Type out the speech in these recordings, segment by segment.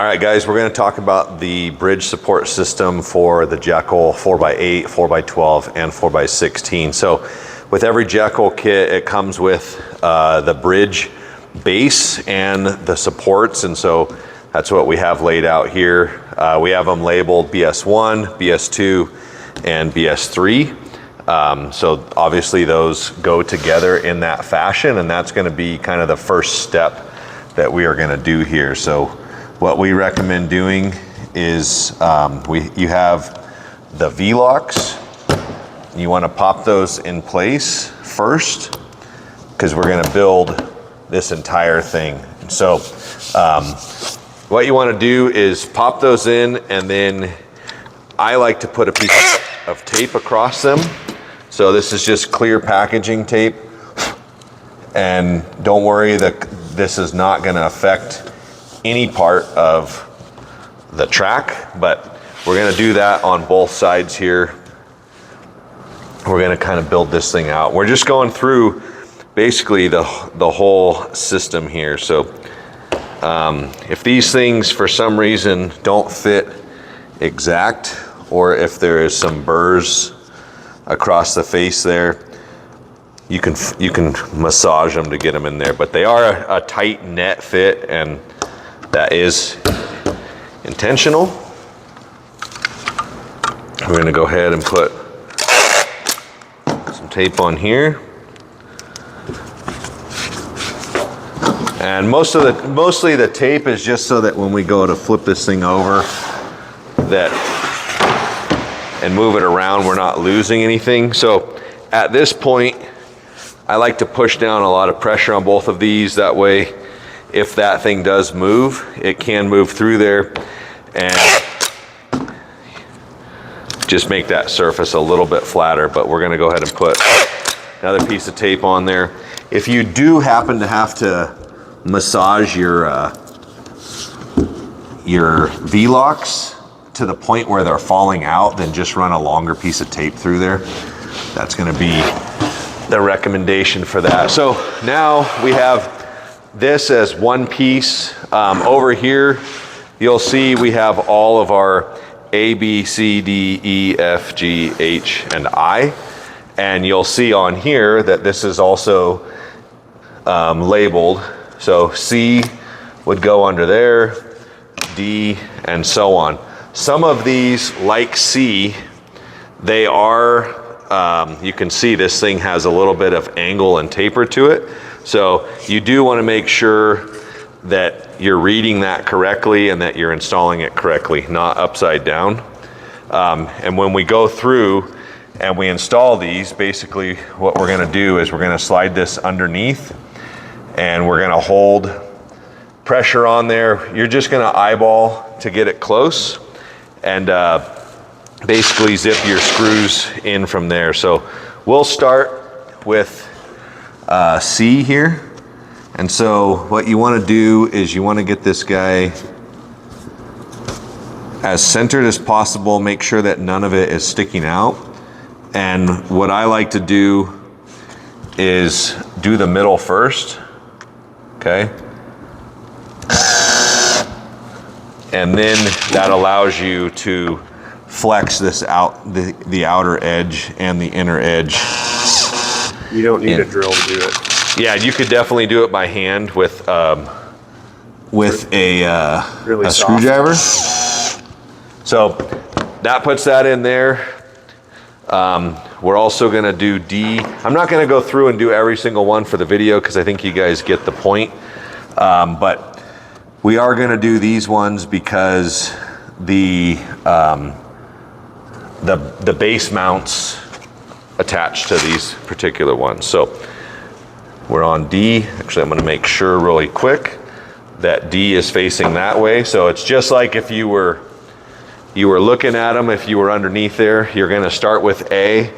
All right, guys, we're going to talk about the bridge support system for the Jekyll 4x8, 4x12, and 4x16. So with every Jekyll kit, it comes with the bridge base and the supports, and so that's what we have laid out here. We have them labeled BS1, BS2, and BS3. So obviously those go together in that fashion, and that's going to be kind of the first step that we are going to do here. So what we recommend doing is you have the V-locks. You want to pop those in place first because we're going to build this entire thing. So what you want to do is pop those in, and then I like to put a piece of tape across them. So this is just clear packaging tape, and don't worry that this is not going to affect any part of the track, but we're going to do that on both sides here. We're going to kind of build this thing out. We're just going through basically the whole system here. So if these things for some reason don't fit exact, or if there is some burrs across the face there, you can massage them to get them in there, but they are a tight net fit, and that is intentional. We're going to go ahead and put some tape on here. And mostly the tape is just so that when we go to flip this thing over and move it around, we're not losing anything. So at this point, I like to push down a lot of pressure on both of these. That way, if that thing does move, it can move through there and just make that surface a little bit flatter. But we're gonna go ahead and put another piece of tape on there. If you do happen to have to massage your V-locks to the point where they're falling out, then just run a longer piece of tape through there. That's gonna be the recommendation for that. So now we have this as one piece. Over here, you'll see we have all of our A, B, C, D, E, F, G, H, and I. And you'll see on here that this is also labeled. So C would go under there, D, and so on. Some of these, like C, they are, you can see this thing has a little bit of angle and taper to it. So you do want to make sure that you're reading that correctly and that you're installing it correctly, not upside down. And when we go through and we install these, basically what we're going to do is we're going to slide this underneath, and we're going to hold pressure on there. You're just going to eyeball to get it close, and basically zip your screws in from there. So we'll start with C here. And so what you want to do is you want to get this guy as centered as possible. Make sure that none of it is sticking out. And what I like to do is do the middle first. Okay. And then that allows you to flex this out, the outer edge and the inner edge. You don't need a drill to do it. Yeah, you could definitely do it by hand with a screwdriver. So that puts that in there. We're also gonna do D. I'm not gonna go through and do every single one for the video because I think you guys get the point. But we are gonna do these ones because the base mounts attached to these particular ones. So we're on D. Actually, I'm going to make sure really quick that D is facing that way. So it's just like if you were looking at them, if you were underneath there, you're going to start with A.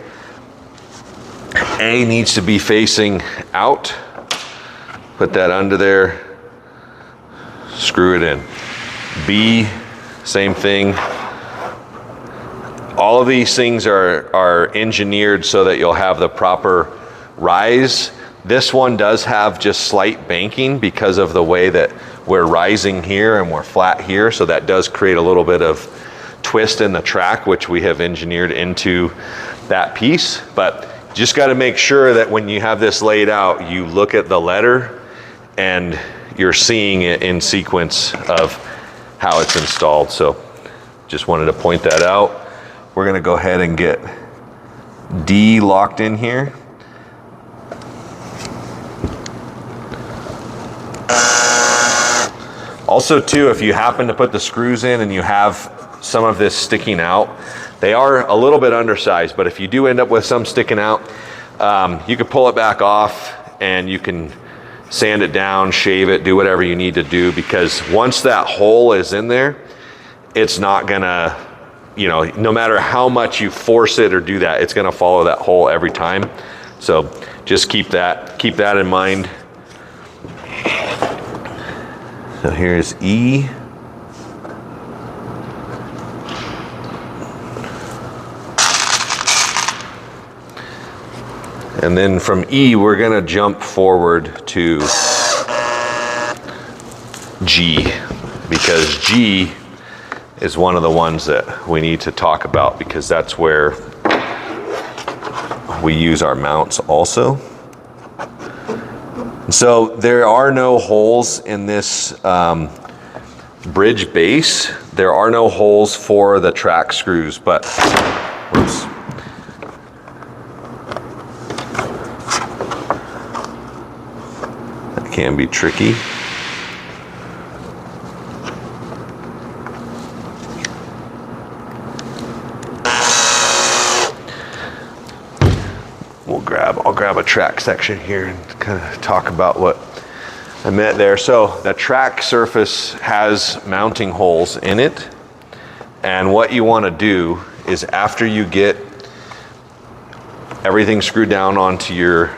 A needs to be facing out. Put that under there. Screw it in. B, same thing. All of these things are engineered so that you'll have the proper rise. This one does have just slight banking because of the way that we're rising here and we're flat here, so that does create a little bit of twist in the track, which we have engineered into that piece. But just got to make sure that when you have this laid out, you look at the letter and you're seeing it in sequence of how it's installed. So just wanted to point that out. We're going to go ahead and get D locked in here. Also too, if you happen to put the screws in and you have some of this sticking out, they are a little bit undersized, but if you do end up with some sticking out, you can pull it back off and you can sand it down, shave it, do whatever you need to do, because once that hole is in there, it's not gonna, you know, no matter how much you force it or do that, it's gonna follow that hole every time. So just keep that in mind. So here's E. And then from E, we're gonna jump forward to G, because G is one of the ones that we need to talk about, because that's where we use our mounts also. So there are no holes in this bridge base. There are no holes for the track screws, but whoops. That can be tricky. I'll grab a track section here and kind of talk about what I meant there. So the track surface has mounting holes in it. And what you want to do is, after you get everything screwed down onto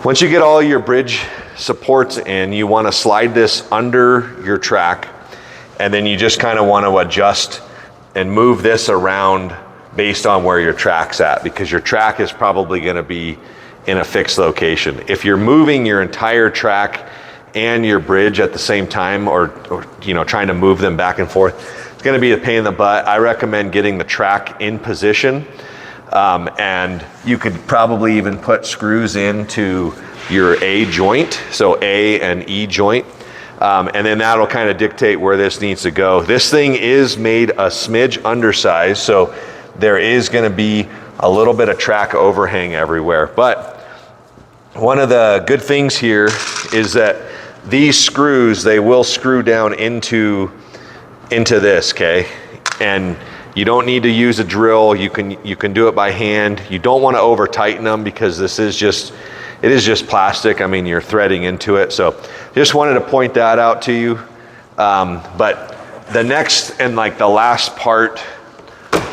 once you get all your bridge supports in, you want to slide this under your track, and then you just kind of want to adjust and move this around based on where your track's at, because your track is probably going to be in a fixed location. If you're moving your entire track and your bridge at the same time, or you know, trying to move them back and forth, it's going to be a pain in the butt. I recommend getting the track in position, and you could probably even put screws into your A joint, so A and E joint, and then that'll kind of dictate where this needs to go. This thing is made a smidge undersized, so there is going to be a little bit of track overhang everywhere. But one of the good things here is that these screws, they will screw down into this, okay? And you don't need to use a drill. You can do it by hand. You don't want to over tighten them, because it is just plastic. I mean, you're threading into it. So just wanted to point that out to you. But the next and like the last part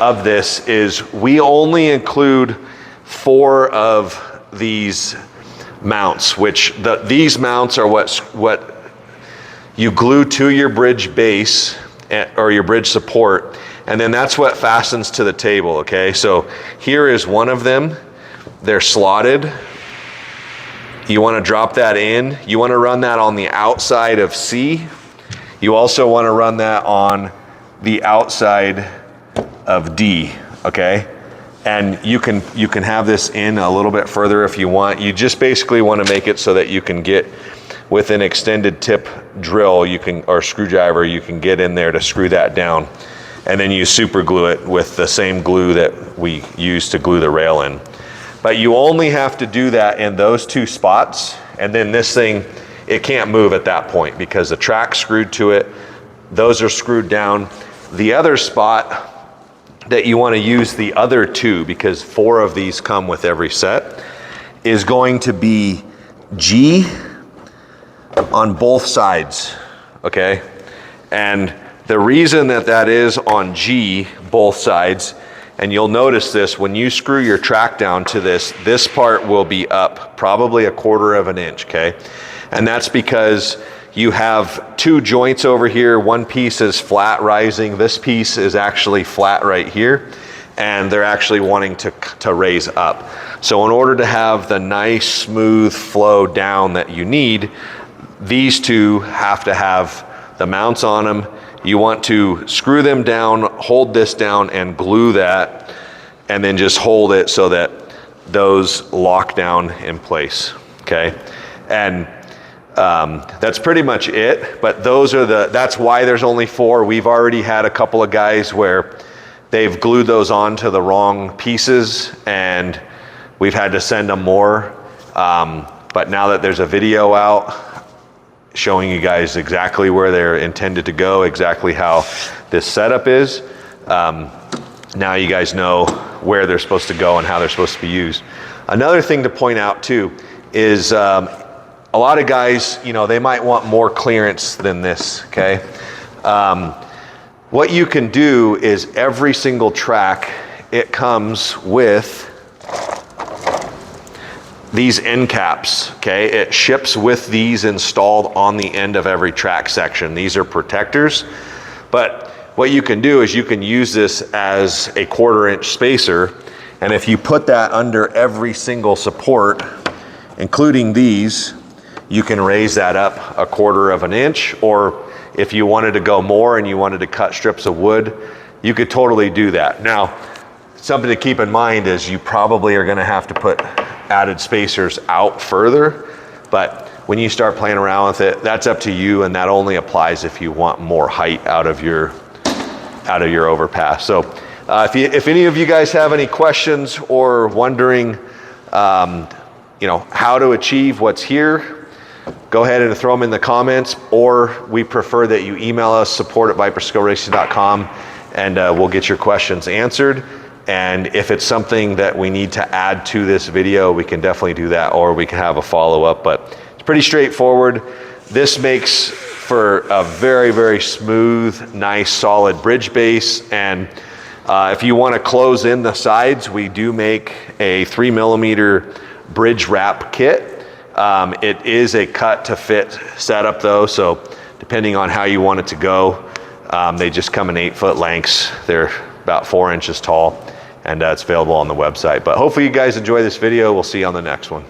of this is, we only include 4 of these mounts, which these mounts are what you glue to your bridge base or your bridge support, and then that's what fastens to the table, okay? So here is one of them. They're slotted. You want to drop that in. You want to run that on the outside of C. You also want to run that on the outside of D, okay? And you can have this in a little bit further if you want. You just basically want to make it so that you can get with an extended tip drill, or screwdriver, you can get in there to screw that down. And then you super glue it with the same glue that we use to glue the rail in. But you only have to do that in those 2 spots, and then this thing, it can't move at that point because the track's screwed to it. Those are screwed down. The other spot that you want to use the other 2, because 4 of these come with every set, is going to be G on both sides, okay? And the reason that is on G, both sides, and you'll notice this, when you screw your track down to this part will be up probably 1/4 of an inch, okay? And that's because you have 2 joints over here. One piece is flat rising. This piece is actually flat right here, and they're actually wanting to raise up. So in order to have the nice smooth flow down that you need, these two have to have the mounts on them. You want to screw them down, hold this down and glue that, and then just hold it so that those lock down in place, okay? And that's pretty much it, but that's why there's only 4. We've already had a couple of guys where they've glued those onto the wrong pieces and we've had to send them more. But now that there's a video out showing you guys exactly where they're intended to go, exactly how this setup is, now you guys know where they're supposed to go and how they're supposed to be used. Another thing to point out too is a lot of guys, you know, they might want more clearance than this, okay? What you can do is every single track, it comes with these end caps, okay? It ships with these installed on the end of every track section. These are protectors, but what you can do is you can use this as a 1/4 inch spacer, and if you put that under every single support, including these, you can raise that up 1/4 of an inch, or if you wanted to go more and you wanted to cut strips of wood, you could totally do that. Now, something to keep in mind is you probably are gonna have to put added spacers out further, but when you start playing around with it, that's up to you, and that only applies if you want more height out of your overpass. So if any of you guys have any questions or wondering you know, how to achieve what's here, go ahead and throw them in the comments, or we prefer that you email us, support@viperskillracing.com, and we'll get your questions answered. And if it's something that we need to add to this video, we can definitely do that, or we can have a follow-up, but it's pretty straightforward. This makes for a very, very smooth, nice, solid bridge base. And if you want to close in the sides, we do make a 3mm bridge wrap kit. It is a cut to fit setup though, so depending on how you want it to go, they just come in 8-foot lengths. They're about 4 inches tall, and it's available on the website. But hopefully you guys enjoy this video. We'll see you on the next one.